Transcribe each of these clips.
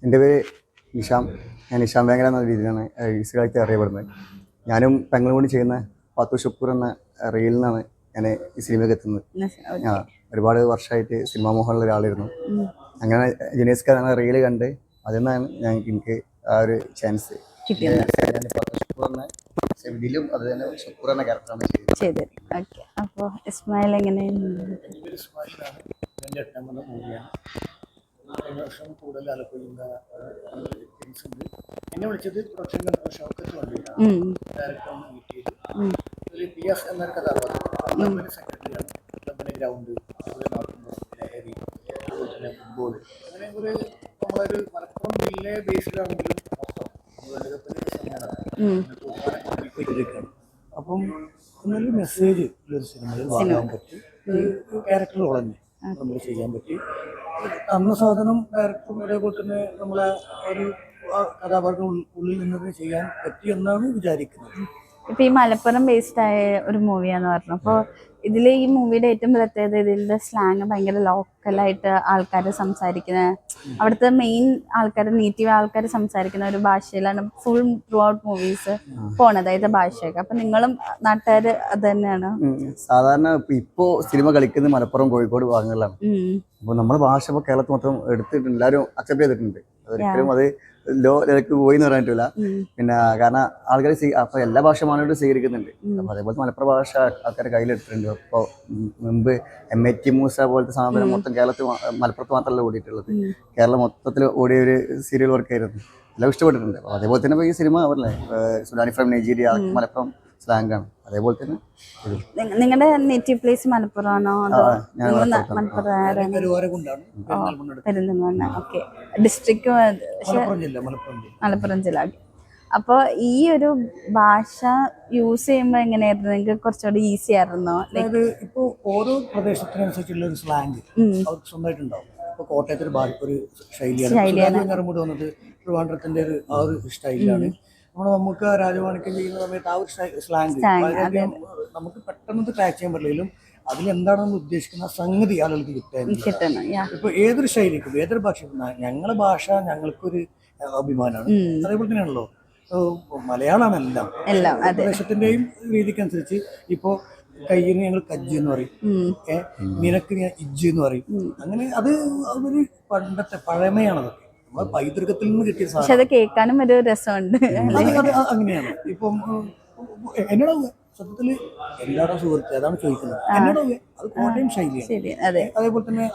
എൻ്റെ പേര് നിഷാം. ഞാൻ നിഷാം വേങ്ങര എന്ന രീതിയിലാണ് ഈസുകാലത്ത് അറിയപ്പെടുന്നത്. ഞാനും പെങ്ങളും കൂടി ചെയ്യുന്ന പാത്തു ഷുക്കൂർ എന്ന റീലിൽ നിന്നാണ് ഞാൻ ഈ സിനിമയ്ക്ക് എത്തുന്നത്. ആ ഒരുപാട് വർഷമായിട്ട് സിനിമാ മോഹമുള്ള ഒരാളായിരുന്നു. അങ്ങനെ ജുനൈസ്കാർ എന്ന റീല് കണ്ട് അതിൽ നിന്നാണ് എനിക്ക് ആ ഒരു ചാൻസ് കിട്ടിയത്. ഇതിലും അത് തന്നെ ഷുക്കൂർ എന്ന ക്യാരക്ടറാണ് ചെയ്തത്. അപ്പോൾ ഇസ്മായിൽ എങ്ങനെയാണ്? എൻ്റെ 8ാമത്തെ മൂവിയാണ്. കഴിഞ്ഞ വർഷം കൂടുതൽ ആലപ്പുഴ എന്നെ വിളിച്ചത് പ്രൊഡക്ഷൻ കൺട്രോൾ ഷൗക്കത്ത് വണ്ടിയിലാണ് ഡയറക്ടറാണ് മീറ്റ് ചെയ്ത്. ഒരു PS എന്നൊരു കഥാപാത്രം സെക്രട്ടറിയാണ്. ക്ലബിൻ്റെ ഗ്രൗണ്ട്, ലഹരി, അതുപോലെ തന്നെ ഫുട്ബോൾ, അങ്ങനെ ഒരു നമ്മളൊരു മലപ്പുറം ജില്ലയെ ബേസിലാണെങ്കിലും മൊത്തം വേൾഡ് കപ്പിൻ്റെ സമയമാണ്. അപ്പം നല്ലൊരു മെസ്സേജ് ഒരു സിനിമയിൽ വാങ്ങാൻ പറ്റി. ഒരു ക്യാരക്ടർ റോളന്നെ നമ്മൾ ചെയ്യാൻ പറ്റി. അന്ന സാധനം ഡയറക്ടറും അതേപോലെ തന്നെ നമ്മളെ ഒരു കഥാപാത്രം ഉള്ളിൽ നിന്ന് ചെയ്യാൻ പറ്റിയെന്നാണ് വിചാരിക്കുന്നത്. ഇപ്പൊ ഈ മലപ്പുറം ബേസ്ഡ് ആയ ഒരു മൂവിയാന്ന് പറഞ്ഞു. അപ്പോൾ ഇതിലെ ഈ മൂവിയുടെ ഏറ്റവും പ്രത്യേകത ഇതിന്റെ സ്ലാങ് ഭയങ്കര ലോക്കലായിട്ട് ആൾക്കാർ സംസാരിക്കുന്ന, അവിടുത്തെ മെയിൻ ആൾക്കാർ നേറ്റീവ് ആൾക്കാർ സംസാരിക്കുന്ന ഒരു ഭാഷയിലാണ് ഫുൾ ത്രൂ ഔട്ട് മൂവീസ് പോണത്, അതായത് ഭാഷയൊക്കെ. അപ്പൊ നിങ്ങളും നാട്ടുകാര് അത് തന്നെയാണ് സാധാരണ ഇപ്പോ സിനിമ കളിക്കുന്നത് മലപ്പുറം, കോഴിക്കോട് ഭാഗങ്ങളിലാണ്. അപ്പൊ നമ്മുടെ ഭാഷ ഇപ്പൊ കേരളത്തിൽ മൊത്തം എടുത്തിട്ടുണ്ട്, എല്ലാവരും അക്സെപ്റ്റ് ചെയ്തിട്ടുണ്ട്. ഒരിക്കലും അത് ലോ ലെവലിലേക്ക് പോയി എന്ന് പറയാൻ പറ്റില്ല. പിന്നെ കാരണം ആൾക്കാർ അപ്പൊ എല്ലാ ഭാഷമാനോട് സ്വീകരിക്കുന്നുണ്ട്. അപ്പൊ അതേപോലെ മലപ്പുറം ഭാഷ ആൾക്കാർ കയ്യിലെടുത്തിട്ടുണ്ട്. ഇപ്പോൾ മുമ്പ് MAT മൂസ പോലത്തെ സാധനം മൊത്തം കേരളത്തിൽ മലപ്പുറത്ത് മാത്രമല്ല ഓടിയിട്ടുള്ളത്, കേരളം മൊത്തത്തിൽ ഓടിയ ഒരു സീരിയൽ വർക്കായിരുന്നു. എല്ലാം ഇഷ്ടപ്പെട്ടിട്ടുണ്ട്. അപ്പോൾ അതേപോലെ തന്നെ ഈ സിനിമ അവരല്ലേ Sudani from Nigeria, Malappuram slang ആണ്. അതേപോലെ തന്നെ നിങ്ങളുടെ നേറ്റീവ് പ്ലേസ് മലപ്പുറമാണോ? പെരിന്തൽമണ്ണ. ഓക്കെ. ഡിസ്ട്രിക്ട് മലപ്പുറം ജില്ല. അപ്പോൾ ഈ ഒരു ഭാഷ യൂസ് ചെയ്യുമ്പോൾ എങ്ങനെയായിരുന്നു? നിങ്ങൾക്ക് കുറച്ചുകൂടി ഈസി ആയിരുന്നോ? അതായത് ഇപ്പോൾ ഓരോ പ്രദേശത്തിനനുസരിച്ചുള്ള ഒരു സ്ലാങ് അവർക്ക് സ്വന്തമായിട്ടുണ്ടാവും. ഇപ്പോൾ കോട്ടയത്തെ ഒരു ശൈലിയാണ്, ഇങ്ങോട്ട് വന്നത് ട്രിവാൻഡ്രത്തിന്റെ ആ ഒരു സ്റ്റൈലാണ്. നമുക്ക് രാജവാണിക്യം ചെയ്യുന്ന സമയത്ത് ആ ഒരു സ്ലാങ് നമുക്ക് പെട്ടെന്ന് ട്രാക്ക് ചെയ്യാൻ പറ്റില്ലെങ്കിലും അതിലെന്താണ് നമ്മൾ ഉദ്ദേശിക്കുന്ന സംഗതി ആളുകൾക്ക് കിട്ടാൻ. ഇപ്പൊ ഏതൊരു ശൈലിക്കും ഏതൊരു ഭാഷ, ഞങ്ങളുടെ ഭാഷ ഞങ്ങൾക്കൊരു അഭിമാനമാണ്. അതേപോലെ തന്നെയാണല്ലോ മലയാളമാണ് എല്ലാം പ്രദേശത്തിന്റെയും രീതിക്കനുസരിച്ച്. ഇപ്പോ കയ്യിന് ഞങ്ങൾ കജ്ജി എന്ന് പറയും, നിനക്ക് ഞാൻ ഇജ്ജ് എന്ന് പറയും. അങ്ങനെ അത് അതൊരു പണ്ടത്തെ പഴമയാണതൊക്കെ, നമ്മുടെ പൈതൃകത്തിൽ നിന്ന് കിട്ടിയ സാധനം. കേൾക്കാനും ഒരു രസമുണ്ട്. അങ്ങനെയാണ്. ഇപ്പം എന്നോട് സത്യത്തില് എല്ലാവരും സുഹൃത്ത് അതാണ് ചോദിക്കുന്നത്. എന്നോട് അത് കോട്ടയം ശൈലിയാണ്. അതേപോലെ തന്നെ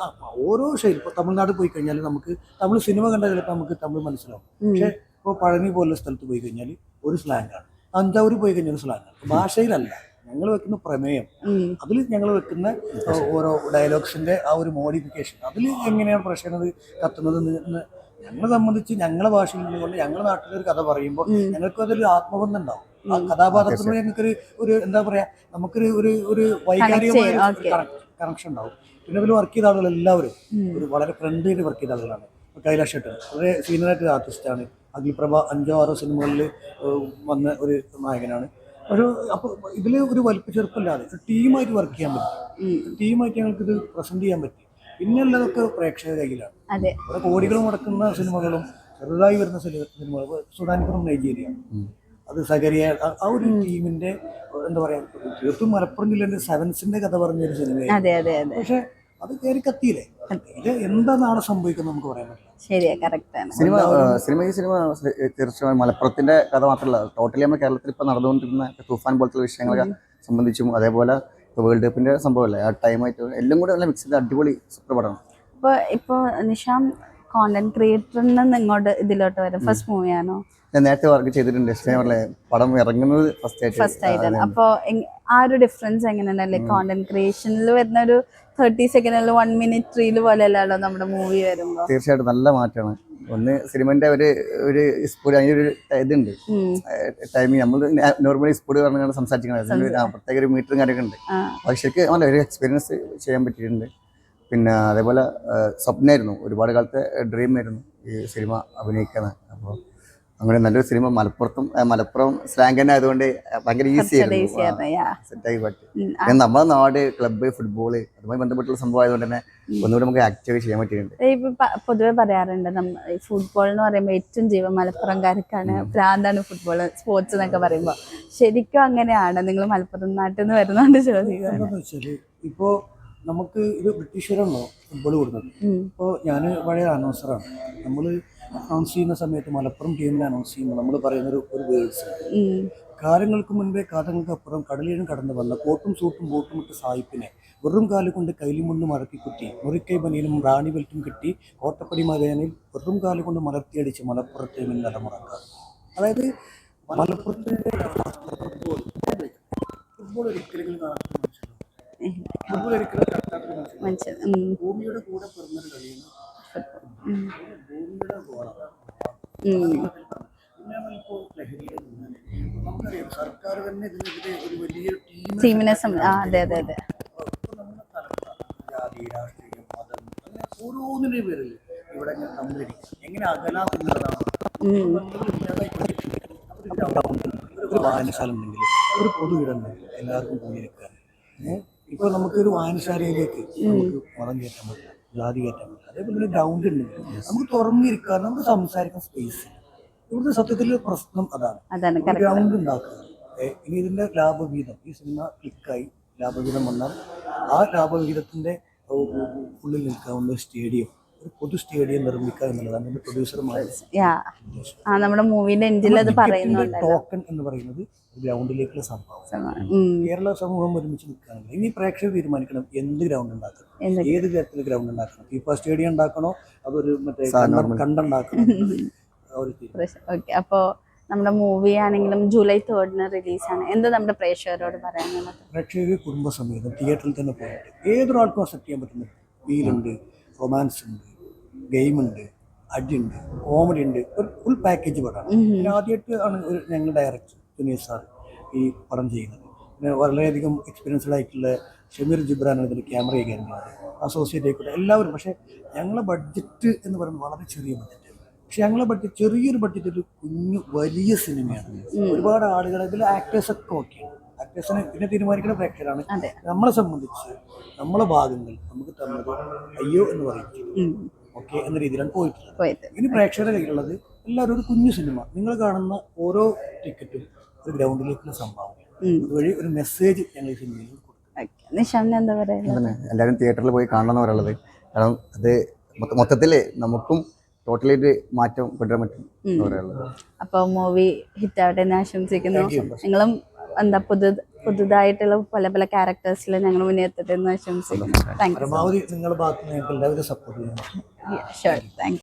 ഓരോ ശൈലി. ഇപ്പൊ തമിഴ്നാട് പോയി കഴിഞ്ഞാൽ നമുക്ക് തമിഴ് സിനിമ കണ്ടാൽ ചിലപ്പോൾ നമുക്ക് തമിഴ് മനസ്സിലാവും. പക്ഷെ ഇപ്പോൾ പഴനി പോലുള്ള സ്ഥലത്ത് പോയി കഴിഞ്ഞാൽ ഒരു സ്ലാങ്ങാണ്. തഞ്ചാവൂർ പോയി കഴിഞ്ഞാൽ ഒരു സ്ലാങ്ങാണ്. ഭാഷയിലല്ല, ഞങ്ങൾ വെക്കുന്ന പ്രമേയം, അതിൽ ഞങ്ങൾ വെക്കുന്ന ഓരോ ഡയലോഗ്സിന്റെ ആ ഒരു മോഡിഫിക്കേഷൻ, അതിൽ എങ്ങനെയാണ് പ്രശ്നം കത്തുന്നത് എന്ന് ഞങ്ങളെ സംബന്ധിച്ച് ഞങ്ങളെ ഭാഷയിൽ നിന്നുകൊണ്ട് ഞങ്ങളുടെ നാട്ടിലൊരു കഥ പറയുമ്പോൾ ഞങ്ങൾക്ക് അതൊരു ആത്മബന്ധം ഉണ്ടാവും. ആ കഥാപാത്രത്തിനോട് ഞങ്ങൾക്കൊരു ഒരു എന്താ പറയാ, നമുക്കൊരു ഒരു വൈകാരികമായ കണക്ഷൻ ഉണ്ടാവും. പിന്നെ അതിൽ വർക്ക് ചെയ്ത ആളുകൾ എല്ലാവരും ഒരു വളരെ ഫ്രണ്ട്ലിയായിട്ട് വർക്ക് ചെയ്ത ആളുകളാണ്. കൈലാഷ് ഏട്ടൻ വളരെ സീനിയറായിട്ട് ആർട്ടിസ്റ്റാണ്. അഖിൽപ്രഭ 5-6 സിനിമകളിൽ വന്ന ഒരു നായകനാണ്. അപ്പോൾ ഇതിൽ ഒരു വലിപ്പ ചെറുപ്പമില്ലാതെ ഒരു ടീമായിട്ട് വർക്ക് ചെയ്യാൻ പറ്റും. ടീമായിട്ട് ഞങ്ങൾക്കിത് പ്രസന്റ് ചെയ്യാൻ പറ്റും. പിന്നെ ഉള്ളതൊക്കെ പ്രേക്ഷക കയ്യിലാണ്. ഇവിടെ കോടികൾ മുടക്കുന്ന സിനിമകളും ചെറുതായി വരുന്ന സിനിമകൾ. സുഡാനി ഫ്രം നൈജീരിയ, അത് സകരിയ, ആ ഒരു ടീമിന്റെ എന്താ പറയാ, തീർത്തും മലപ്പുറം ജില്ലയുടെ സെവൻസിന്റെ കഥ പറഞ്ഞൊരു സിനിമയാണ്. പക്ഷെ അത് കയറി കത്തിയില്ലേ, ഇത് എന്താ നാളെ സംഭവിക്കുന്നത് നമുക്ക് പറയാൻ പറ്റില്ല. സിനിമ തീർച്ചയായും മലപ്പുറത്തിന്റെ കഥ മാത്രമല്ല, ടോട്ടലി നമ്മുടെ കേരളത്തിൽ ഇപ്പൊ നടന്നുകൊണ്ടിരുന്ന തൂഫാൻ പോലത്തെ വിഷയങ്ങളെ സംബന്ധിച്ചും അതേപോലെ വേൾഡ് കപ്പിന്റെ സംഭവമല്ലേ, ആ ടൈമായിട്ട് എല്ലാം കൂടെ നല്ല മിക്സ് ചെയ്ത് അടിപൊളി സൂപ്പർ പടമാണ്. ഇപ്പൊ നിഷാം കോണ്ടന്റ് ക്രിയേറ്ററിൽ നിന്ന് ഇങ്ങോട്ട് ഇതിലോട്ട് വരും ഫസ്റ്റ് മൂവിയാണോ? ഞാൻ നേരത്തെ വർക്ക് ചെയ്തിട്ടുണ്ട്. പടം ഇറങ്ങുന്നത് ഫസ്റ്റ് ആയിട്ടാണ്. അപ്പൊ ആ ഒരു ഡിഫറൻസ് എങ്ങനെയുണ്ടല്ലേ? കോണ്ടന്റ് ക്രിയേഷനിൽ വരുന്ന ഒരു 30 സെക്കൻഡിൽ 1 മിനിറ്റ് റീല് പോലെ അല്ലല്ലോ നമ്മുടെ മൂവി വരുമ്പോ. തീർച്ചയായിട്ടും നല്ല മാറ്റമാണ്. ഒന്ന് സിനിമന്റെ ഒരു സ്പീഡ്, അതിനൊരു ഇതുണ്ട് ടൈമിങ്. നമ്മൾ നോർമലി സ്പീഡ് പറഞ്ഞാൽ സംസാരിക്കുന്നത് പ്രത്യേക ഒരു മീറ്ററും കാര്യമൊക്കെ ഉണ്ട്. അത് ശരിക്കും നല്ല ഒരു എക്സ്പീരിയൻസ് ചെയ്യാൻ പറ്റിയിട്ടുണ്ട്. പിന്നെ അതേപോലെ സ്വപ്നമായിരുന്നു, ഒരുപാട് കാലത്തെ ഡ്രീം ആയിരുന്നു ഈ സിനിമ അഭിനയിക്കുന്നത്. അപ്പോൾ അങ്ങനെ നല്ലൊരു സിനിമ മലപ്പുറം സ്ലാങ് തന്നെ ആയതുകൊണ്ട് ഭയങ്കര ഈസി ഈസി ആയിരുന്നു യാ സെറ്റായി പറ്റും. നമ്മുടെ നാട് ക്ലബ്ബ് ഫുട്ബോള് അതുമായി ബന്ധപ്പെട്ടുള്ള സംഭവം ആയതുകൊണ്ട് തന്നെ ഒന്നുകൂടി നമുക്ക് ആക്റ്റീവ് ചെയ്യാൻ പറ്റിയിട്ടുണ്ട്. ഇപ്പൊ പൊതുവെ പറയാറുണ്ട് ഈ ഫുട്ബോൾ എന്ന് പറയുമ്പോൾ ഏറ്റവും ജീവൻ മലപ്പുറംകാർക്കാണ്, ഭ്രാന്താണ് ഫുട്ബോൾ സ്പോർട്സ് എന്നൊക്കെ പറയുമ്പോൾ. ശരിക്കും അങ്ങനെയാണ്? നിങ്ങൾ മലപ്പുറം നാട്ടിൽ നിന്ന് വരുന്നോണ്ട് ചോദിക്കുന്നത്. എന്താണെന്ന് വെച്ചാല് ഇപ്പോ നമുക്ക് ഇത് ബ്രിട്ടീഷുകാരാണോ ഫുട്ബോൾ കൊടുക്കുന്നത്. ഇപ്പോൾ ഞാൻ പഴയ അനൗൺസറാണ്. നമ്മൾ അനൗൺസ് ചെയ്യുന്ന സമയത്ത് മലപ്പുറം ടീമിനെ അനൗൺസ് ചെയ്യുമ്പോൾ നമ്മൾ പറയുന്ന ഒരു വേർഡ്സ്, കാലങ്ങൾക്ക് മുൻപേ കാലങ്ങൾക്കപ്പുറം കടലിലും കടന്നു വന്ന കോട്ടും സൂട്ടും ബോട്ടും ഇട്ട് സായിപ്പിനെ വെറും കാലുകൊണ്ട് കൈലിമുണ്ട് മടക്കി കുത്തി മുറിക്കൈ പനിയിലും റാണി ബെൽറ്റും കെട്ടി കോട്ടപ്പടി മലയാനിൽ വെറും കാലുകൊണ്ട് മലർത്തിയടിച്ച് മലപ്പുറത്തെ നിലമുറക്കാം. അതായത് മലപ്പുറത്തിൻ്റെ ഫുട്ബോൾ ഒരിക്കലും ഫുട്ബോൾ ഒരിക്കലും ഭൂമിയുടെ കൂടെ പിറന്നൊരു കളിയാണ് ഭൂമിയുടെ ഗോളാണ്. ഇപ്പോൾ ലഹരിയുടെ നമുക്കറിയാം സർക്കാർ തന്നെ ഇതിനെതിരെ ഒരു വലിയൊരു ടീമിനെ അതെ അതെ അതെ നമ്മുടെ തലമുറ ജാതി രാഷ്ട്രീയം മതം അങ്ങനെ ഓരോന്നിൻ്റെ പേരിൽ ഇവിടെ തമ്മിലിരിക്കും എങ്ങനെ അകലാമെന്നുള്ളതാണ്. ഒരു വായനശാല ഉണ്ടെങ്കിൽ ഒരു പൊതു ഇടമുണ്ടെങ്കിൽ എല്ലാവർക്കും പോയിരിക്കാൻ. ഇപ്പോൾ നമുക്കൊരു വായനശാലയിലേക്ക് നമുക്ക് മതം കയറ്റാൻ പറ്റില്ല, ജാതി കയറ്റാൻ പറ്റില്ല. അതേപോലെ ഒരു ഗ്രൗണ്ട് ഉണ്ടെങ്കിൽ നമുക്ക് തുറന്നിരിക്കാൻ, നമുക്ക് സംസാരിക്കാൻ സ്പേസ്. ഇവിടുത്തെ സത്യത്തിലുള്ള പ്രശ്നം അതാണ്. ഗ്രൗണ്ട് ഉണ്ടാക്കുക. ഇനി ഇതിൻ്റെ ലാഭവിഹിതം, ഈ സിനിമ ക്ലിക്കായി ലാഭവിഹിതം വന്നാൽ ആ ലാഭവിഹിതത്തിൻ്റെ ഉള്ളിൽ നിൽക്കാവുന്ന സ്റ്റേഡിയം, ഒരു പൊതു സ്റ്റേഡിയം നിർമ്മിക്കുക എന്നുള്ളതാണ് എൻ്റെ പ്രൊഡ്യൂസർമാരുടെ നമ്മുടെ മൂവിന്റെ എൻഡിൽ അത് പറയുന്നുണ്ട്. ടോക്കൺ എന്ന് പറയുന്നത് ഗ്രൗണ്ടിലേക്കുള്ള സംഭവം. കേരള സമൂഹം ഒരുമിച്ച് നിൽക്കുകയാണെങ്കിൽ ഇനി പ്രേക്ഷകർ തീരുമാനിക്കണം എന്ത് ഗ്രൗണ്ട് ഉണ്ടാക്കണം, ഏത് തരത്തിൽ ഗ്രൗണ്ട് ഉണ്ടാക്കണം. ഫിഫ സ്റ്റേഡിയം ഉണ്ടാക്കണോ അതൊരു മറ്റേ കണ്ടുണ്ടാക്കണോ. ഓക്കെ, അപ്പോൾ നമ്മുടെ മൂവി ആണെങ്കിലും ജൂലൈ 3 റിലീസാണ്. എന്താ നമ്മുടെ പ്രേക്ഷകരോട് പറയാനുള്ളത്? പ്രേക്ഷകർ കുടുംബസമേതം തിയേറ്ററിൽ തന്നെ പോയിട്ട് ഏതൊരാൾക്കും അക്സെപ്റ്റ് ചെയ്യാൻ പറ്റുന്നത് ഫീലുണ്ട്, റൊമാൻസ് ഉണ്ട്, ഗെയിമുണ്ട്, അടിയുണ്ട്, കോമഡി ഉണ്ട്, ഒരു ഫുൾ പാക്കേജ് പടമാണ്. പിന്നെ ആദ്യമായിട്ട് ആണ് ഞങ്ങൾ ഡയറക്ടർ സുനീഷ് സാർ ഈ പടം ചെയ്യുന്നത്. പിന്നെ വളരെയധികം എക്സ്പീരിയൻസ്ഡ് ആയിട്ടുള്ള ഷമീർ ജിബ്രാനാണ് ഇതിൽ ക്യാമറ കയറുന്നത്, അസോസിയേറ്റ് ആയിക്കോട്ടെ എല്ലാവരും. പക്ഷേ ഞങ്ങളുടെ ബഡ്ജറ്റ് എന്ന് പറയുന്നത് വളരെ ചെറിയ ബഡ്ജറ്റ്. പക്ഷെ ഞങ്ങളെ ബഡ്ജറ്റ് ചെറിയൊരു ബഡ്ജറ്റ് ഒരു കുഞ്ഞു വലിയ സിനിമയാണ്. ഒരുപാട് ആളുകൾ ഇതിൽ ആക്ടേഴ്സൊക്കെ ഓക്കെയാണ്. ആക്ടേഴ്സിനെ പിന്നെ തീരുമാനിക്കുന്ന പ്രേക്ഷകരാണ്. നമ്മളെ സംബന്ധിച്ച് നമ്മളെ ഭാഗങ്ങൾ നമുക്ക് തന്നത് അയ്യോ എന്ന് പറയും ഓക്കെ എന്ന രീതിയിലാണ് പോയിട്ടുള്ളത്. ഇനി പ്രേക്ഷകരുടെ കയ്യിലുള്ളത് എല്ലാവരും ഒരു കുഞ്ഞു സിനിമ. നിങ്ങൾ കാണുന്ന ഓരോ ടിക്കറ്റും ഒരു ഗ്രൗണ്ടിലേക്കുള്ള സംഭാവന, അതുവഴി ഒരു മെസ്സേജ് ഞങ്ങൾ ഈ സിനിമയിൽ കൊടുക്കും. എന്താ പറയുക, എല്ലാവരും തിയേറ്ററിൽ പോയി കാണണമെന്ന് പറയുള്ളത്. കാരണം അത് മൊത്തത്തിൽ നമുക്കും ടോട്ടലായിട്ട് മാറ്റം കൊണ്ടുവരാൻ പറ്റും എന്ന് പറയുന്നത്. അപ്പോൾ മൂവി ഹിറ്റാവട്ടെ എന്ന് ആശംസിക്കുന്നു. നിങ്ങളും എന്താ പുതുതായിട്ടുള്ള പല പല ക്യാരക്ടേഴ്സിൽ ഞങ്ങൾ മുന്നേ എത്തട്ടെ എന്ന് ആശംസിക്കുന്നു. Thank you. പരമാവധി നിങ്ങളുടെ ഭാഗത്ത് നിന്ന് ഞങ്ങൾക്ക് എല്ലാവരും സപ്പോർട്ട് ചെയ്യണം. Sure, thank you.